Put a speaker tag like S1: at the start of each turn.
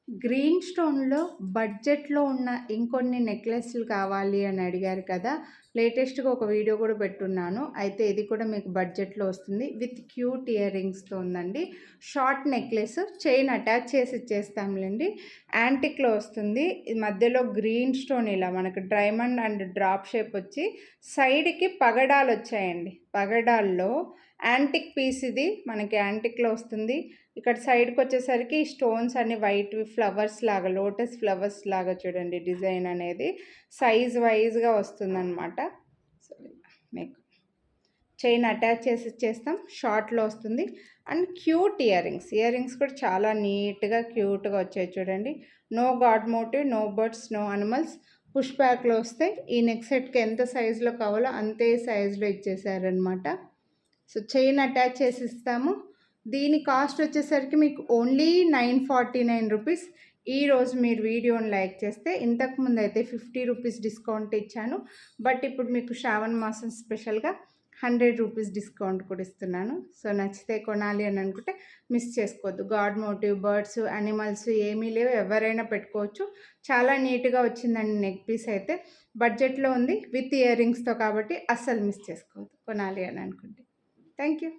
S1: Green స్టోన్‌లో బడ్జెట్‌లో ఉన్న ఇంకొన్ని నెక్లెస్‌లు కావాలి అని అడిగారు కదా! లేటెస్ట్‌గా ఒక వీడియో కూడా పెట్టున్నాను. అయితే ఇది కూడా మీకు బడ్జెట్‌లో వస్తుంది. విత్ క్యూట్ ఇయర్ రింగ్స్‌తో ఉందండి. షార్ట్ నెక్లెస్ చైన్ అటాచ్ చేసి ఇచ్చేస్తాంలెండి. యాంటిక్‌లో వస్తుంది. ఈ మధ్యలో గ్రీన్ స్టోన్ ఇలా మనకు డైమండ్ అండ్ డ్రాప్ షేప్ వచ్చి సైడ్‌కి పగడాలొచ్చాయండి. పగడాల్లో యాంటిక్ పీస్ ఇది. మనకి యాంటిక్‌లో వస్తుంది. ఇక్కడ సైడ్‌కొచ్చేసరికి స్టోన్స్ అన్ని వైట్‌వి ఫ్లవర్స్ లాగా, లోటస్ ఫ్లవర్స్ లాగా చూడండి డిజైన్ అనేది. సైజ్ వైస్‌గా వస్తుందనమాట. సో, మీకు చైన్ అటాచ్ చేసి ఇచ్చేస్తాం. షార్ట్‌లో వస్తుంది. And cute earrings. Earrings కూడా చాలా నీట్‌గా, క్యూట్‌గా వచ్చాయి చూడండి. No god motive, no birds, no animals. Push బ్యాక్‌లో వస్తాయి. ఈ నెక్ సెట్‌కి ఎంత సైజులో కావాలో అంతే సైజులో ఇచ్చేసారనమాట. సో, చైన్ అటాచ్ చేసి ఇస్తాము. దీని కాస్ట్ వచ్చేసరికి మీకు ఓన్లీ 949 రూపీస్. ఈరోజు మీరు వీడియోని లైక్ చేస్తే, ఇంతకుముందు అయితే 50 రూపీస్ డిస్కౌంట్ ఇచ్చాను. బట్ ఇప్పుడు మీకు శ్రావణ మాసం స్పెషల్గా 100 రూపీస్ డిస్కౌంట్ కూడా ఇస్తున్నాను. సో నచ్చితే కొనాలి అని అనుకుంటే మిస్ చేసుకోవద్దు. గాడ్ మోటివ్, బర్డ్స్, అనిమల్స్ ఏమీ లేవు, ఎవరైనా పెట్టుకోవచ్చు. చాలా నీట్గా వచ్చిందండి నెక్ పీస్ అయితే. బడ్జెట్లో ఉంది విత్ ఇయర్ రింగ్స్తో కాబట్టి అస్సలు మిస్ చేసుకోవద్దు కొనాలి అని అనుకుంటే. Thank you.